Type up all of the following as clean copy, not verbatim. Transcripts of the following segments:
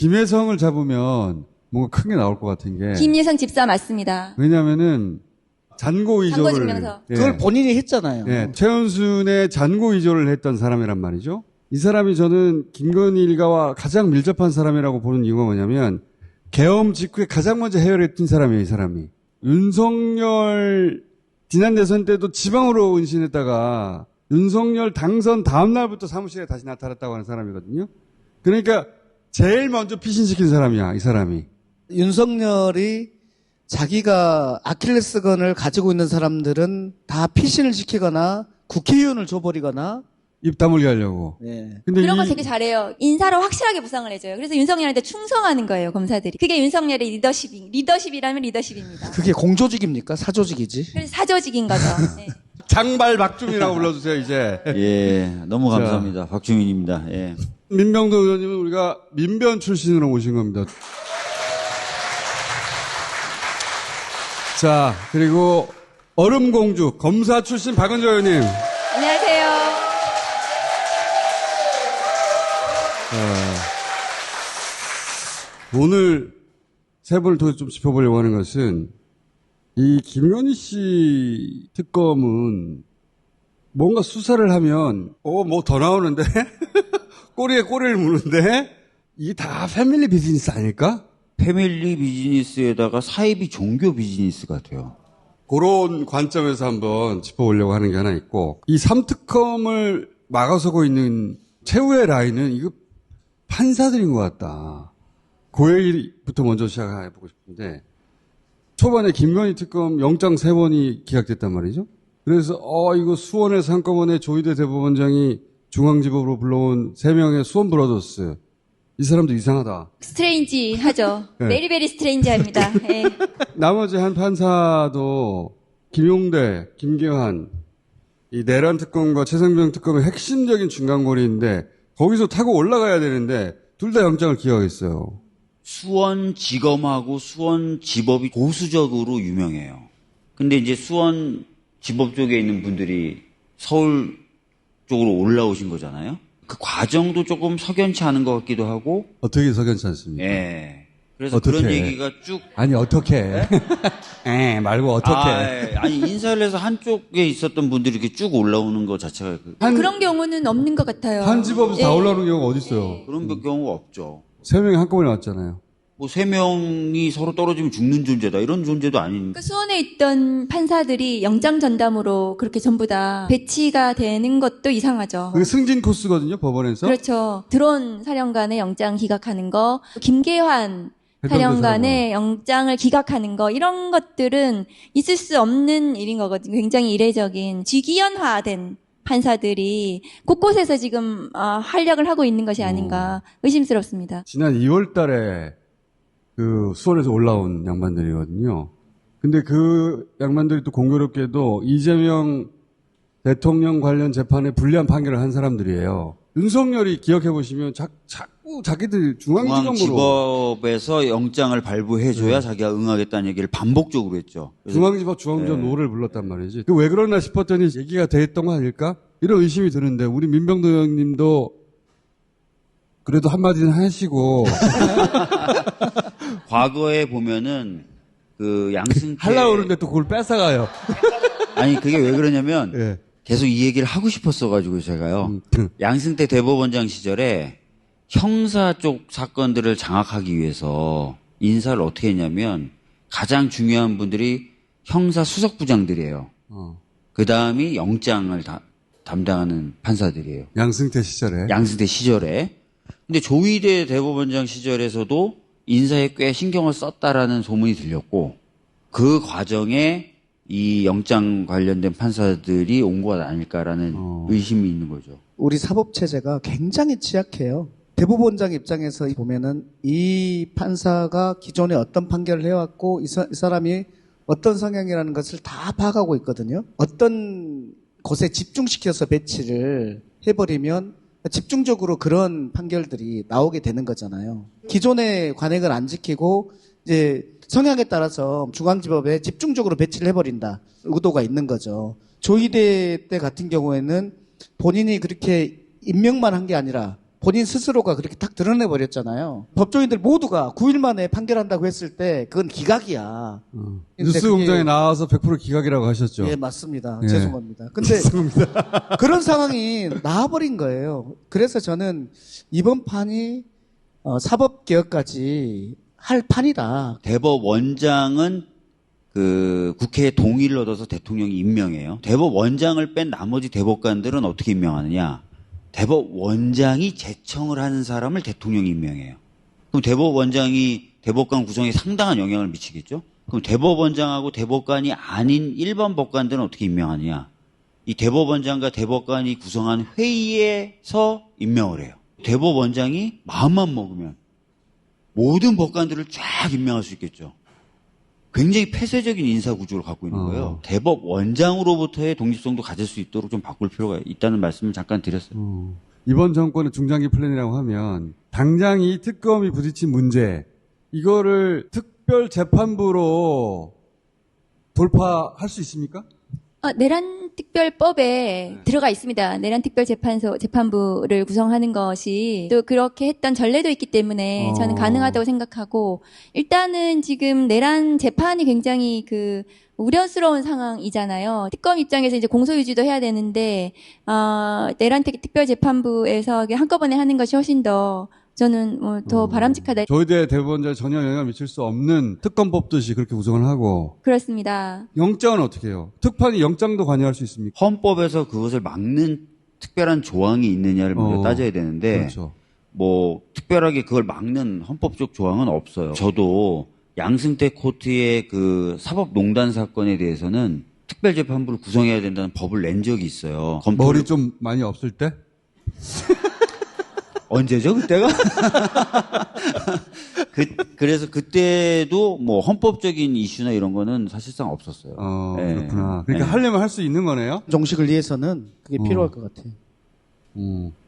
김혜성을 잡으면 뭔가 큰 게 나올 것 같은 게. 김예성 집사 맞습니다. 왜냐면은 잔고 이조를. 증명서. 예. 그걸 본인이 했잖아요. 예, 최은순의 잔고 이조를 했던 사람이란 말이죠. 이 사람이 저는 김건희 일가와 가장 밀접한 사람이라고 보는 이유가 뭐냐면 계엄 직후에 가장 먼저 해열했던 사람이에요, 이 사람이. 윤석열 지난 대선 때도 지방으로 은신했다가 윤석열 당선 다음 날부터 사무실에 다시 나타났다고 하는 사람이거든요. 그러니까 제일 먼저 피신시킨 사람이야, 이 사람이. 윤석열이 자기가 아킬레스건을 가지고 있는 사람들은 다 피신을 시키거나 국회의원을 줘버리거나. 입 다물게 하려고. 예. 근데 그런 거 되게 잘해요. 인사로 확실하게 보상을 해줘요. 그래서 윤석열한테 충성하는 거예요, 검사들이. 그게 윤석열의 리더십이라면 리더십입니다. 그게 공조직입니까? 사조직이지? 그래서 사조직인 거죠. 네. 장발 박주민이라고 불러주세요, 이제. 예, 너무 감사합니다. 박주민입니다. 예. 민병도 의원님은 우리가 민변 출신으로 모신 겁니다. 자, 그리고 얼음공주 검사 출신 박은조 의원님. 안녕하세요. 오늘 세 분을 통해서 좀 짚어보려고 하는 것은 이 김건희 씨 특검은 뭔가 수사를 하면 뭐 더 나오는데 꼬리에 꼬리를 무는데 이게 다 패밀리 비즈니스 아닐까? 패밀리 비즈니스에다가 사이비 종교 비즈니스 같아요. 그런 관점에서 한번 짚어보려고 하는 게 하나 있고 이 3특검을 막아서고 있는 최후의 라인은 이거 판사들인 것 같다. 그 얘기부터 먼저 시작해보고 싶은데 초반에 김건희 특검 영장 3번이 기각됐단 말이죠. 그래서 이거 수원에서 한꺼번에 조희대 대법원장이 중앙지법으로 불러온 3명의 수원 브라더스 이 사람도 이상하다. 스트레인지 하죠. 네. 베리베리 스트레인지합니다. 네. 나머지 한 판사도 김용대, 김계환 이 내란 특검과 최상병 특검의 핵심적인 중간고리인데 거기서 타고 올라가야 되는데 둘 다 영장을 기각했어요. 수원지검하고 수원지법이 보수적으로 유명해요. 근데 이제 수원지법 쪽에 있는 분들이 서울 쪽으로 올라오신 거잖아요. 그 과정도 조금 석연치 않은 것 같기도 하고. 어떻게 석연치 않습니까? 예. 그래서 어떻게 그런 해? 얘기가 쭉. 아니 어떻게 말고 어떻게 아니 인사를 해서 한쪽에 있었던 분들이 이렇게 쭉 올라오는 것 자체가 그런 경우는 없는 것 같아요. 한 집업에서 예. 다 올라오는 경우가 어디 있어요? 그런 경우가 없죠. 3명이 한꺼번에 왔잖아요. 뭐 3명이 서로 떨어지면 죽는 존재다 이런 존재도 아닌. 그 수원에 있던 판사들이 영장 전담으로 그렇게 전부 다 배치가 되는 것도 이상하죠. 그게 승진 코스거든요, 법원에서. 그렇죠. 드론 사령관의 영장 기각하는 거, 김계환 사령관의 영장을 기각하는 거, 이런 것들은 있을 수 없는 일인 거거든요. 굉장히 이례적인 직위연화된 판사들이 곳곳에서 지금 활약을 하고 있는 것이 아닌가 의심스럽습니다. 지난 2월 달에 그 수원에서 올라온 양반들이거든요. 근데 그 양반들이 또 공교롭게도 이재명 대통령 관련 재판에 불리한 판결을 한 사람들이에요. 윤석열이 기억해보시면 자꾸 자기들 중앙지법에서 영장을 발부해줘야 자기가 응하겠다는 얘기를 반복적으로 했죠. 중앙지법 중앙지법 노를 불렀단 말이지. 그 왜 그러나 싶었더니 얘기가 됐던 거 아닐까? 이런 의심이 드는데 우리 민병도 의원님도 그래도 한마디는 하시고 과거에 보면은 그 양승태 하려고 그러는데 또 그걸 뺏어가요. 아니 그게 왜 그러냐면 예. 계속 이 얘기를 하고 싶었어가지고 제가요. 양승태 대법원장 시절에 형사 쪽 사건들을 장악하기 위해서 인사를 어떻게 했냐면 가장 중요한 분들이 형사 수석부장들이에요. 그 다음이 영장을 담당하는 판사들이에요. 양승태 시절에. 양승태 시절에. 근데 조희대 대법원장 시절에서도 인사에 꽤 신경을 썼다라는 소문이 들렸고 그 과정에 이 영장 관련된 판사들이 온 것 아닐까라는 의심이 있는 거죠. 우리 사법체제가 굉장히 취약해요. 대법원장 입장에서 보면은 이 판사가 기존에 어떤 판결을 해왔고 이 사람이 어떤 성향이라는 것을 다 파악하고 있거든요. 어떤 곳에 집중시켜서 배치를 해버리면 집중적으로 그런 판결들이 나오게 되는 거잖아요. 기존의 관행을 안 지키고 이제 성향에 따라서 중앙지법에 집중적으로 배치를 해버린다. 의도가 있는 거죠. 조희대 때 같은 경우에는 본인이 그렇게 임명만 한 게 아니라 본인 스스로가 그렇게 딱 드러내버렸잖아요. 법조인들 모두가 9일 만에 판결한다고 했을 때 그건 기각이야. 근데 뉴스 그게- 공장에 나와서 100% 기각이라고 하셨죠. 예, 맞습니다. 예. 죄송합니다. 근데 그런 상황이 나와버린 거예요. 그래서 저는 이번 판이 사법개혁까지 할 판이다. 대법원장은 그 국회의 동의를 얻어서 대통령이 임명해요. 대법원장을 뺀 나머지 대법관들은 어떻게 임명하느냐? 대법원장이 제청을 하는 사람을 대통령이 임명해요. 그럼 대법원장이 대법관 구성에 상당한 영향을 미치겠죠? 그럼 대법원장하고 대법관이 아닌 일반 법관들은 어떻게 임명하느냐? 이 대법원장과 대법관이 구성한 회의에서 임명을 해요. 대법원장이 마음만 먹으면 모든 법관들을 쫙 임명할 수 있겠죠. 굉장히 폐쇄적인 인사 구조를 갖고 있는 거예요. 대법원장으로부터의 독립성도 가질 수 있도록 좀 바꿀 필요가 있다는 말씀을 잠깐 드렸어요. 이번 정권의 중장기 플랜이라고 하면 당장 이 특검이 부딪힌 문제 이거를 특별재판부로 돌파할 수 있습니까? 내란 특별법에 들어가 있습니다. 내란 특별재판부를 구성하는 것이 또 그렇게 했던 전례도 있기 때문에 저는 가능하다고 생각하고 일단은 지금 내란 재판이 굉장히 그 우려스러운 상황이잖아요. 특검 입장에서 이제 공소유지도 해야 되는데 내란 특별재판부에서 한꺼번에 하는 것이 훨씬 더 저는 더 바람직하다. 저희대 대법원장에 전혀 영향을 미칠 수 없는 특검 뽑듯이 그렇게 구성을 하고 그렇습니다. 영장은 어떻게 해요? 특판이 영장도 관여할 수 있습니까? 헌법에서 그것을 막는 특별한 조항이 있느냐를 먼저 따져야 되는데 그렇죠. 뭐 특별하게 그걸 막는 헌법적 조항은 없어요. 저도 양승태 코트의 그 사법농단 사건에 대해서는 특별재판부를 구성해야 된다는 법을 낸 적이 있어요. 머리 좀 많이 없을 때? 언제죠, 그때가? 그래서 그때도 뭐 헌법적인 이슈나 이런 거는 사실상 없었어요. 네. 그렇구나. 그러니까 네. 하려면 할 수 있는 거네요? 종식을 위해서는 그게 필요할 것 같아요.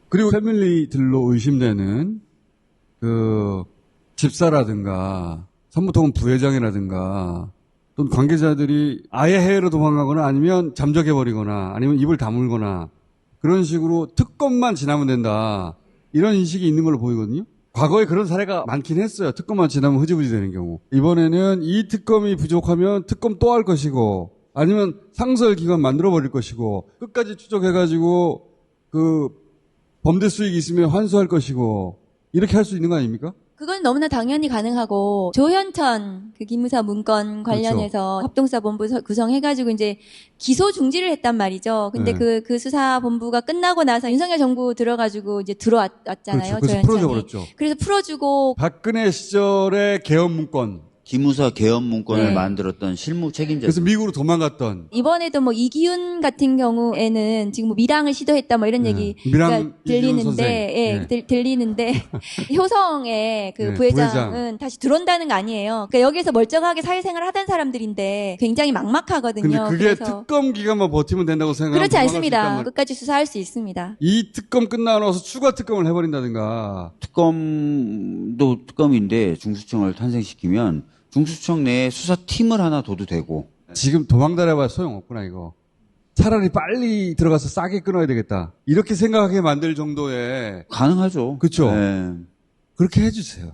그리고 패밀리들로 의심되는 그 집사라든가 선무통은 부회장이라든가 또는 관계자들이 아예 해외로 도망가거나 아니면 잠적해버리거나 아니면 입을 다물거나 그런 식으로 특검만 지나면 된다. 이런 인식이 있는 걸로 보이거든요. 과거에 그런 사례가 많긴 했어요. 특검만 지나면 흐지부지 되는 경우. 이번에는 이 특검이 부족하면 특검 또 할 것이고 아니면 상설기관 만들어버릴 것이고 끝까지 추적해가지고 그 범죄 수익이 있으면 환수할 것이고 이렇게 할 수 있는 거 아닙니까? 그건 너무나 당연히 가능하고 조현천 그 기무사 문건 관련해서 합동수사본부 구성해가지고 이제 기소 중지를 했단 말이죠. 근데 네. 그 수사본부가 끝나고 나서 윤석열 정부 들어가지고 이제 들어왔잖아요. 그렇죠. 그래서 조현천이. 풀어져버렸죠. 그래서 풀어주고 박근혜 시절의 개헌 문건. 기무사 개헌 문건을 네. 만들었던 실무 책임자. 그래서 미국으로 도망갔던. 이번에도 뭐 이기훈 같은 경우에는 지금 뭐 밀항을 시도했다 뭐 이런 얘기가 밀항 이기훈 선생. 들리는데, 예. 들리는데 효성의 그 네, 부회장은 부회장. 다시 들어온다는 거 아니에요. 그러니까 여기서 멀쩡하게 사회생활 하던 사람들인데 굉장히 막막하거든요. 근데 그게 그래서 특검 기간만 버티면 된다고 생각하면 그렇지 도망갈 수 않습니다. 있단 말이에요. 끝까지 수사할 수 있습니다. 이 특검 끝나고 나서 추가 특검을 해버린다든가. 특검도 특검인데 중수청을 탄생시키면 중수청 내에 수사팀을 하나 둬도 되고. 지금 도망다녀봐야 소용없구나 이거. 차라리 빨리 들어가서 싸게 끊어야 되겠다. 이렇게 생각하게 만들 정도의 가능하죠. 그쵸? 네. 그렇게 해주세요.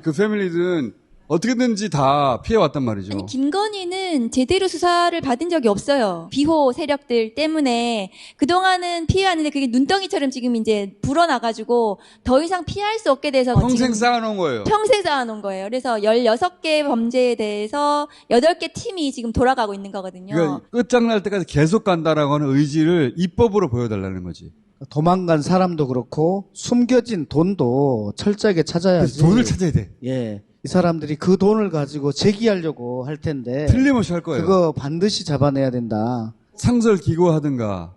그 패밀리들은 어떻게든지 다 피해왔단 말이죠. 아니, 김건희는 제대로 수사를 받은 적이 없어요. 비호 세력들 때문에 그동안은 피해왔는데 그게 눈덩이처럼 지금 이제 불어나가지고 더 이상 피할 수 없게 돼서 평생 지금 쌓아놓은 거예요. 평생 쌓아놓은 거예요. 그래서 16개 범죄에 대해서 8개 팀이 지금 돌아가고 있는 거거든요. 그러니까 끝장날 때까지 계속 간다라고 하는 의지를 입법으로 보여달라는 거지. 도망간 사람도 그렇고 숨겨진 돈도 철저하게 찾아야지. 그래서 돈을 찾아야 돼. 예. 이 사람들이 그 돈을 가지고 제기하려고 할 텐데 틀림없이 할 거예요. 그거 반드시 잡아내야 된다. 상설 기고하든가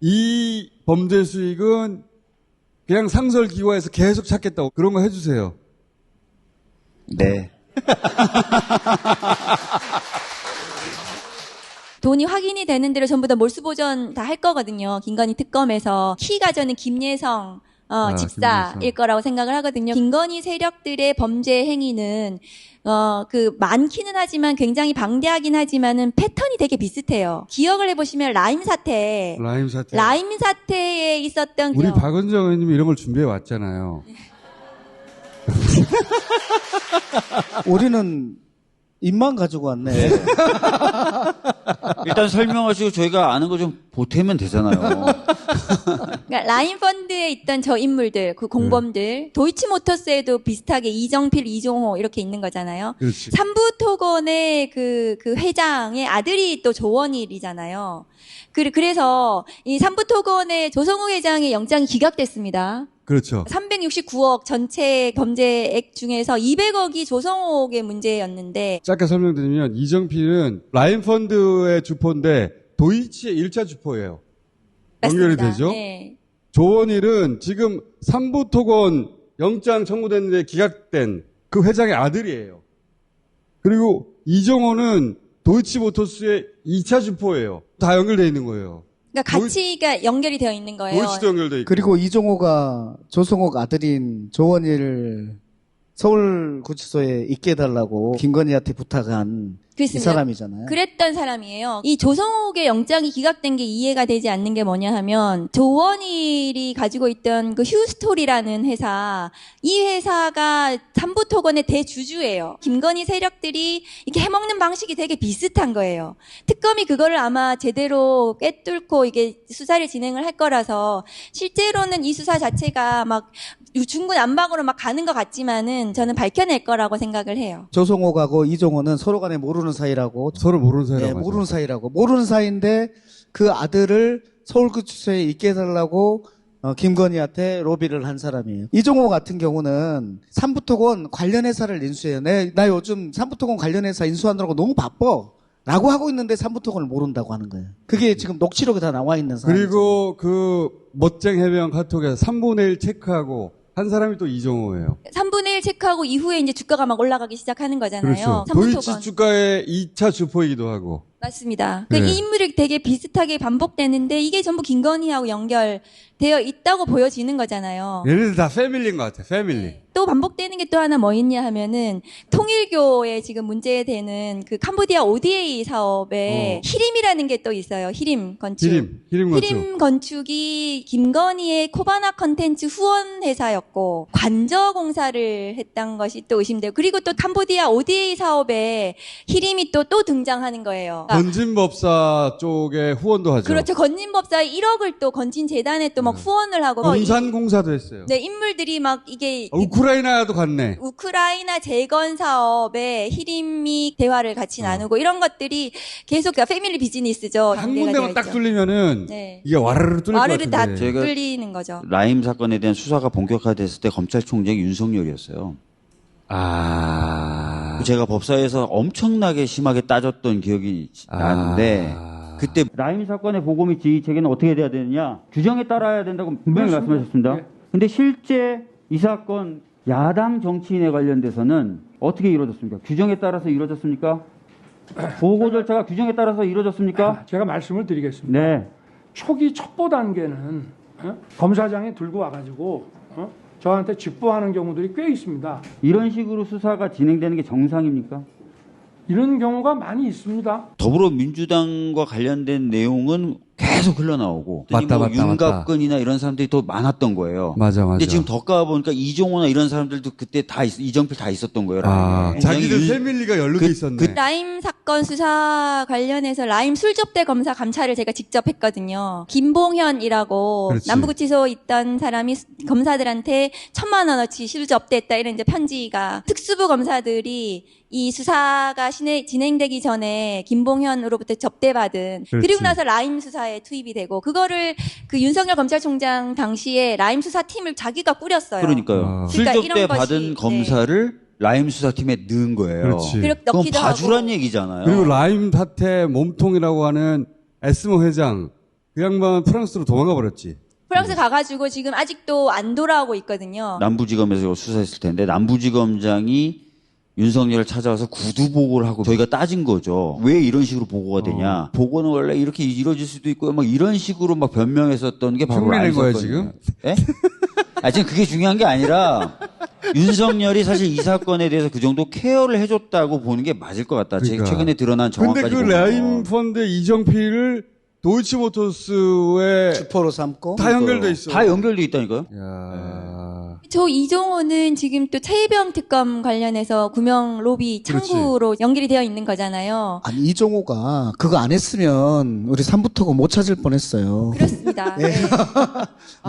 이 범죄 수익은 그냥 상설 기고에서 계속 찾겠다고 그런 거 해주세요. 네. 돈이 확인이 되는 대로 전부 다 몰수보전 다 할 거거든요. 김건희 특검에서 키가 저는 김예성 집사일 거라고 생각을 하거든요. 김건희 세력들의 범죄 행위는 많기는 하지만 굉장히 방대하긴 하지만은 패턴이 되게 비슷해요. 기억을 해보시면 라임 사태에 있었던 우리 박은정 의원님이 이런 걸 준비해 왔잖아요. 우리는 입만 가지고 왔네. 일단 설명하시고 저희가 아는 거 좀 보태면 되잖아요. 그러니까 라임 펀드에 있던 저 인물들, 그 공범들, 도이치모터스에도 비슷하게 이정필, 이종호 이렇게 있는 거잖아요. 그렇지. 삼부토건의 그 회장의 아들이 또 조원일이잖아요. 그래서 이 삼부토건의 조성우 회장의 영장이 기각됐습니다. 그렇죠. 369억 전체 범죄액 중에서 200억이 조성옥의 문제였는데 짧게 설명드리면 이정필은 라인펀드의 주포인데 도이치의 1차 주포예요. 연결이 맞습니다. 되죠? 네. 조원일은 지금 삼부토건 영장 청구됐는데 기각된 그 회장의 아들이에요. 그리고 이정호는 도이치모터스의 2차 주포예요. 다 연결되어 있는 거예요. 그러니까 가치가 연결이 되어 있는 거예요. 도이치도 연결되어 있고. 그리고 이종호가 조성옥 아들인 조원일 서울구치소에 있게 해달라고 김건희한테 부탁한 이 그렇습니다. 사람이잖아요. 그랬던 사람이에요. 이 조성옥의 영장이 기각된 게 이해가 되지 않는 게 뭐냐 하면 조원일이 가지고 있던 그 휴스토리라는 회사, 이 회사가 삼부토건의 대주주예요. 김건희 세력들이 이렇게 해먹는 방식이 되게 비슷한 거예요. 특검이 그거를 아마 제대로 꿰뚫고 이게 수사를 진행을 할 거라서 실제로는 이 수사 자체가 막 중구 난방으로 막 가는 것 같지만은 저는 밝혀낼 거라고 생각을 해요. 조성옥하고 이종호는 서로 간에 모르는 사이라고. 서로 모르는 사이라고 네, 하죠. 모르는 사이라고. 모르는 사이인데 그 아들을 서울구치소에 있게 해달라고 김건희한테 로비를 한 사람이에요. 이종호 같은 경우는 삼부토건 관련 회사를 인수해요. 나 요즘 삼부토건 관련 회사 인수하느라고 너무 바빠. 라고 하고 있는데 삼부토건을 모른다고 하는 거예요. 그게 지금 녹취록에 다 나와 있는 사람. 그리고 그 멋쟁 해병 카톡에서 3분의 1 체크하고 한 사람이 또 이정호예요. 3분의 1 체크하고 이후에 이제 주가가 막 올라가기 시작하는 거잖아요. 그렇죠. 도이치 주가의 2차 주포이기도 하고. 맞습니다. 네. 이 인물이 되게 비슷하게 반복되는데 이게 전부 김건희하고 연결되어 있다고 보여지는 거잖아요. 얘네들 다 패밀리인 것 같아. 패밀리. 또 반복되는 게 또 하나 뭐 있냐 하면은 통일교에 지금 문제되는 그 캄보디아 ODA 사업에 히림이라는 게 또 있어요. 히림 건축. 히림 건축. 히림 건축이 김건희의 코바나 컨텐츠 후원 회사였고 관저 공사를 했던 것이 또 의심돼요. 그리고 또 캄보디아 ODA 사업에 히림이 또 등장하는 거예요. 건진법사 쪽에 후원도 하죠. 그렇죠. 건진법사 1억을 또 건진재단에 또 막 후원을 하고 공산공사도 했어요. 네, 인물들이 막 이게 우크라이나도 갔네. 우크라이나 재건 사업에 히림이 대화를 같이 나누고 이런 것들이 계속 패밀리 비즈니스죠. 한 군데만 딱 뚫리면은 네. 이게 와르르 뚫릴 것 와르르 다 같은데. 제가 뚫리는 거죠. 라임 사건에 대한 수사가 본격화됐을 때 검찰총장이 윤석열이었어요. 제가 법사에서 엄청나게 심하게 따졌던 기억이 나는데 그때 라임 사건의 보고 및 지휘 체계는 어떻게 돼야 되느냐 규정에 따라야 된다고 분명히 말씀하셨습니다. 근데 실제 이 사건 야당 정치인에 관련돼서는 어떻게 이루어졌습니까? 규정에 따라서 이루어졌습니까? 보고 절차가 규정에 따라서 이루어졌습니까? 제가 말씀을 드리겠습니다. 네. 초기 첩보 단계는 검사장이 들고 와가지고 저한테 직보하는 경우들이 꽤 있습니다. 이런 식으로 수사가 진행되는 게 정상입니까? 이런 경우가 많이 있습니다. 더불어민주당과 관련된 내용은 계속 흘러나오고 맞다. 윤갑근이나 이런 사람들이 더 많았던 거예요. 맞아. 근데 지금 덧가 보니까 이종호나 이런 사람들도 그때 다 이정필 다 있었던 거예요. 자기들 패밀리가 연루돼 있었네. 라임 사건 수사 관련해서 라임 술접대 검사 감찰을 제가 직접 했거든요. 김봉현이라고 그렇지. 남부구치소에 있던 사람이 검사들한테 1,000만 원어치 술접대했다 이런 이제 편지가 특수부 검사들이 이 수사가 진행되기 전에 김봉현으로부터 접대받은 그렇지. 그리고 나서 라임 수사에 투입이 되고 그거를 그 윤석열 검찰총장 당시에 라임 수사팀을 자기가 꾸렸어요. 그러니까요. 그러니까 술접대 이런 받은 것이, 검사를 라임 수사팀에 넣은 거예요. 그렇지. 그렇게 그건 넣기도 봐주란 하고. 얘기잖아요. 그리고 라임 탓에 몸통이라고 하는 에스모 회장 그 양반 프랑스로 도망가 버렸지. 프랑스 가가지고 지금 아직도 안 돌아오고 있거든요. 남부지검에서 수사했을 텐데 남부지검장이 윤석열을 찾아와서 구두 보고를 하고 저희가 따진 거죠. 왜 이런 식으로 보고가 되냐. 보고는 원래 이렇게 이루어질 수도 있고 막 이런 식으로 막 변명했었던 게 바로 흉내낸 거예요, 라임 사건이에요. 예? 지금 그게 중요한 게 아니라 윤석열이 사실 이 사건에 대해서 그 정도 케어를 해줬다고 보는 게 맞을 것 같다. 그러니까. 최근에 드러난 정황까지 근데 그 보면. 라임 펀드 이정필을 도이치모터스에 주포로 삼고 다 연결돼 있어. 다 연결돼 있다니까요. 야. 저 이종호는 지금 또 차이범 특검 관련해서 구명 로비 창구로 연결이 되어 있는 거잖아요. 아니 이종호가 그거 안 했으면 우리 삼부토고 못 찾을 뻔했어요. 그렇습니다. 네.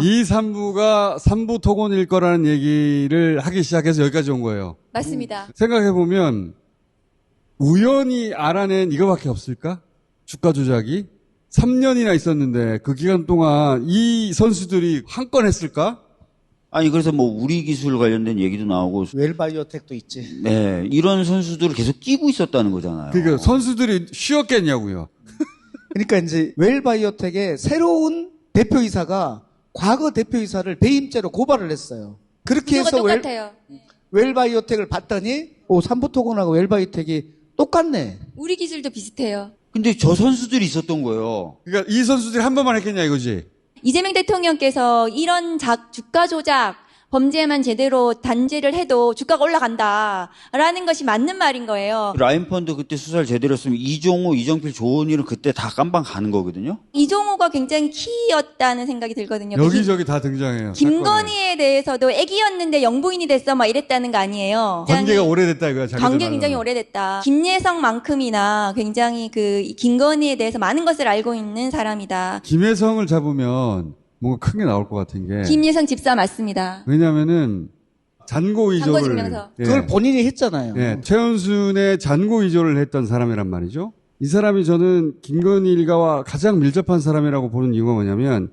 이 3부가 3부 토건일 거라는 얘기를 하기 시작해서 여기까지 온 거예요. 맞습니다. 생각해보면 우연히 알아낸 이거밖에 없을까? 주가 조작이 3년이나 있었는데 그 기간 동안 이 선수들이 한 건 했을까? 아니 그래서 뭐 우리 기술 관련된 얘기도 나오고 웰바이오텍도 있지. 네, 이런 선수들을 계속 끼고 있었다는 거잖아요. 그러니까 선수들이 쉬었겠냐고요. 그러니까 이제 웰바이오텍의 새로운 대표이사가 과거 대표이사를 배임죄로 고발을 했어요. 그렇게 구조가 해서 똑같아요. 웰바이오텍을 봤더니 삼부토건하고 웰바이오텍이 똑같네. 우리 기술도 비슷해요. 근데 저 선수들이 있었던 거예요. 그러니까 이 선수들이 한 번만 했겠냐 이거지. 이재명 대통령께서 이런 주가 조작 범죄만 제대로 단죄를 해도 주가가 올라간다라는 것이 맞는 말인 거예요. 라임펀드 그때 수사를 제대로 했으면 이종호, 이정필, 조은희는 그때 다 깜방 가는 거거든요. 이종호가 굉장히 키였다는 생각이 들거든요. 여기저기 다 등장해요. 사건에. 김건희에 대해서도 애기였는데 영부인이 됐어 막 이랬다는 거 아니에요. 관계가 오래됐다 이거야. 자기들 관계 말로는. 굉장히 오래됐다. 김예성만큼이나 굉장히 그 김건희에 대해서 많은 것을 알고 있는 사람이다. 김혜성을 잡으면 뭔가 큰 게 나올 것 같은 게. 김예성 집사 맞습니다. 왜냐면은 잔고 이조를. 잔고증명서. 예. 그걸 본인이 했잖아요. 예, 최은순의 잔고 이조를 했던 사람이란 말이죠. 이 사람이 저는 김건희 일가와 가장 밀접한 사람이라고 보는 이유가 뭐냐면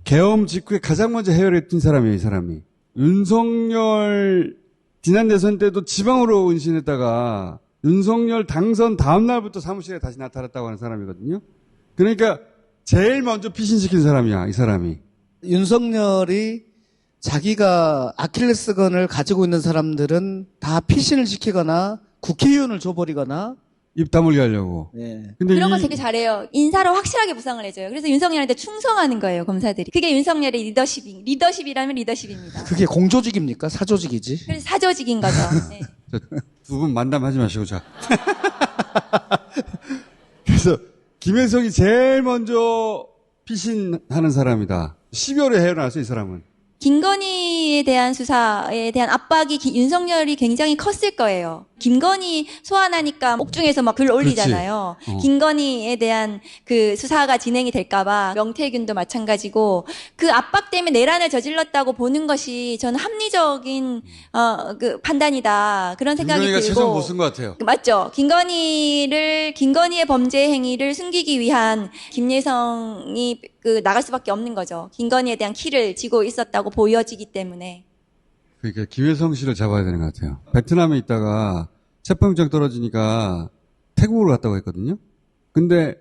계엄 직후에 가장 먼저 해열에 뛴 사람이에요, 이 사람이. 윤석열 지난 대선 때도 지방으로 은신했다가 윤석열 당선 다음 날부터 사무실에 다시 나타났다고 하는 사람이거든요. 그러니까 제일 먼저 피신시킨 사람이야, 이 사람이. 윤석열이 자기가 아킬레스건을 가지고 있는 사람들은 다 피신을 시키거나 국회의원을 줘버리거나 입 다물게 하려고. 예. 근데 그런 거 되게 잘해요. 인사로 확실하게 부상을 해줘요. 그래서 윤석열한테 충성하는 거예요, 검사들이. 그게 윤석열의 리더십이라면 리더십입니다. 그게 공조직입니까? 사조직이지? 그래서 사조직인 거죠. 네. 두 분 만담하지 마시고, 자. 그래서, 김혜성이 제일 먼저 피신하는 사람이다. 12월에 헤어나왔어, 이 사람은. 김건희에 대한 수사에 대한 압박이 윤석열이 굉장히 컸을 거예요. 김건희 소환하니까 옥중에서 막 글 올리잖아요. 김건희에 대한 그 수사가 진행이 될까봐 명태균도 마찬가지고 그 압박 때문에 내란을 저질렀다고 보는 것이 저는 합리적인 그 판단이다 그런 생각이 김건희가 들고 최선 못 쓴 것 같아요. 맞죠. 김건희의 범죄 행위를 숨기기 위한 김예성이 나갈 수밖에 없는 거죠. 김건희에 대한 키를 쥐고 있었다고 보여지기 때문에. 그러니까 김혜성 씨를 잡아야 되는 것 같아요. 베트남에 있다가 체포영장 떨어지니까 태국으로 갔다고 했거든요. 근데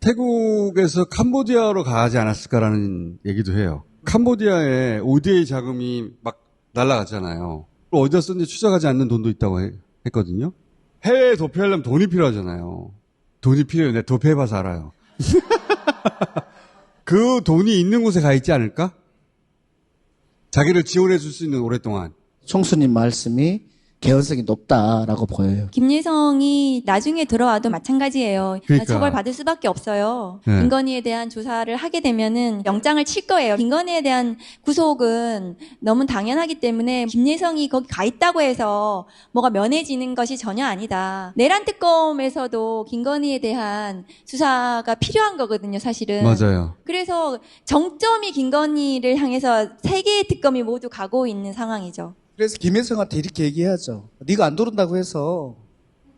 태국에서 캄보디아로 가지 않았을까라는 얘기도 해요. 캄보디아에 ODA 자금이 막 날아갔잖아요. 어디다 썼는지 추적하지 않는 돈도 있다고 했거든요. 해외에 도피하려면 돈이 필요하잖아요. 돈이 필요해요. 내가 도피해봐서 알아요. 그 돈이 있는 곳에 가 있지 않을까? 자기를 지원해 줄 수 있는 오랫동안. 총수님 말씀이 개연성이 높다라고 보여요. 김예성이 나중에 들어와도 마찬가지예요. 그러니까. 처벌받을 수밖에 없어요. 네. 김건희에 대한 조사를 하게 되면은 영장을 칠 거예요. 김건희에 대한 구속은 너무 당연하기 때문에 김예성이 거기 가 있다고 해서 뭐가 면해지는 것이 전혀 아니다. 내란 특검에서도 김건희에 대한 수사가 필요한 거거든요, 사실은. 맞아요. 그래서 정점이 김건희를 향해서 세 개의 특검이 모두 가고 있는 상황이죠. 그래서 김혜성한테 이렇게 얘기해야죠. 네가 안 들어온다고 해서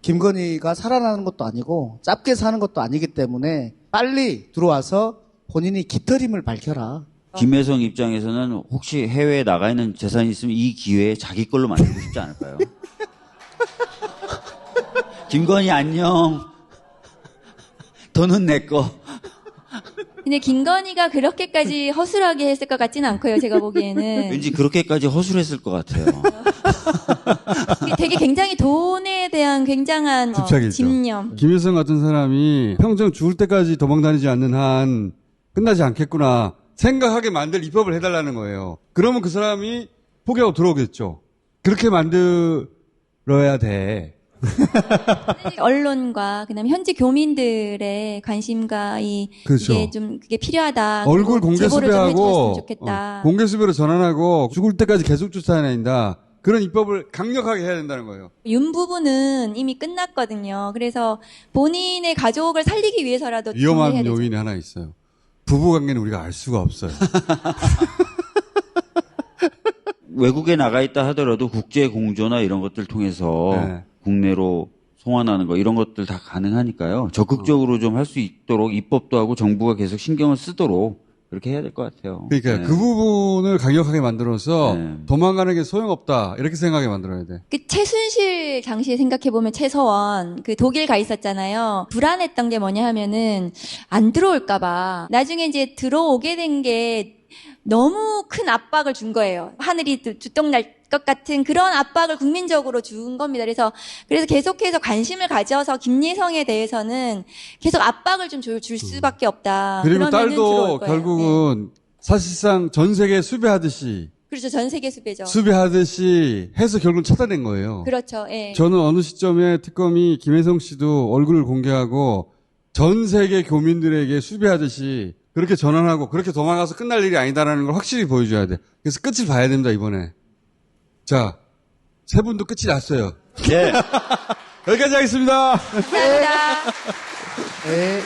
김건희가 살아나는 것도 아니고 짧게 사는 것도 아니기 때문에 빨리 들어와서 본인이 깃털임을 밝혀라. 김혜성 입장에서는 혹시 해외에 나가 있는 재산이 있으면 이 기회에 자기 걸로 만들고 싶지 않을까요? 김건희 안녕. 돈은 내 거. 근데 김건희가 그렇게까지 허술하게 했을 것 같지는 않고요, 제가 보기에는. 왠지 그렇게까지 허술했을 것 같아요. 되게 굉장히 돈에 대한 굉장한 집착이 있죠. 집념. 김일성 같은 사람이 평생 죽을 때까지 도망다니지 않는 한 끝나지 않겠구나 생각하게 만들 입법을 해달라는 거예요. 그러면 그 사람이 포기하고 들어오겠죠. 그렇게 만들어야 돼. 언론과 그다음에 현지 교민들의 관심과 그렇죠. 이게 좀 그게 필요하다. 얼굴 그리고 공개 제보를 좀 수배하고 해주셨으면 좋겠다. 공개 수배로 전환하고 죽을 때까지 계속 쫓아다닌다. 그런 입법을 강력하게 해야 된다는 거예요. 윤 부부는 이미 끝났거든요. 그래서 본인의 가족을 살리기 위해서라도 위험한 정리해야 되죠. 요인이 하나 있어요. 부부관계는 우리가 알 수가 없어요. 외국에 나가 있다 하더라도 국제 공조나 이런 것들 통해서 네. 국내로 송환하는 거 이런 것들 다 가능하니까요. 적극적으로 좀 할 수 있도록 입법도 하고 정부가 계속 신경을 쓰도록 그렇게 해야 될 것 같아요. 그러니까 네. 그 부분을 강력하게 만들어서 네. 도망가는 게 소용없다 이렇게 생각하게 만들어야 돼. 그 최순실 당시에 생각해보면 최서원 그 독일 가 있었잖아요. 불안했던 게 뭐냐 하면은 안 들어올까봐. 나중에 이제 들어오게 된 게 너무 큰 압박을 준 거예요. 하늘이 두통날 것 같은 그런 압박을 국민적으로 준 겁니다. 그래서 계속해서 관심을 가져서 김예성에 대해서는 계속 압박을 좀 줄 수밖에 없다. 그리고 그러면은 들어올 딸도 거예요. 네. 결국은 사실상 전 세계 수배하듯이 그렇죠. 전 세계 수배죠. 수배하듯이 해서 결국은 찾아낸 거예요. 그렇죠. 예. 저는 어느 시점에 특검이 김혜성 씨도 얼굴을 공개하고 전 세계 교민들에게 수배하듯이 그렇게 전환하고 그렇게 도망가서 끝날 일이 아니다라는 걸 확실히 보여줘야 돼. 그래서 끝을 봐야 됩니다, 이번에. 자, 세 분도 끝이 났어요. 네. 여기까지 하겠습니다. 감사합니다. 네.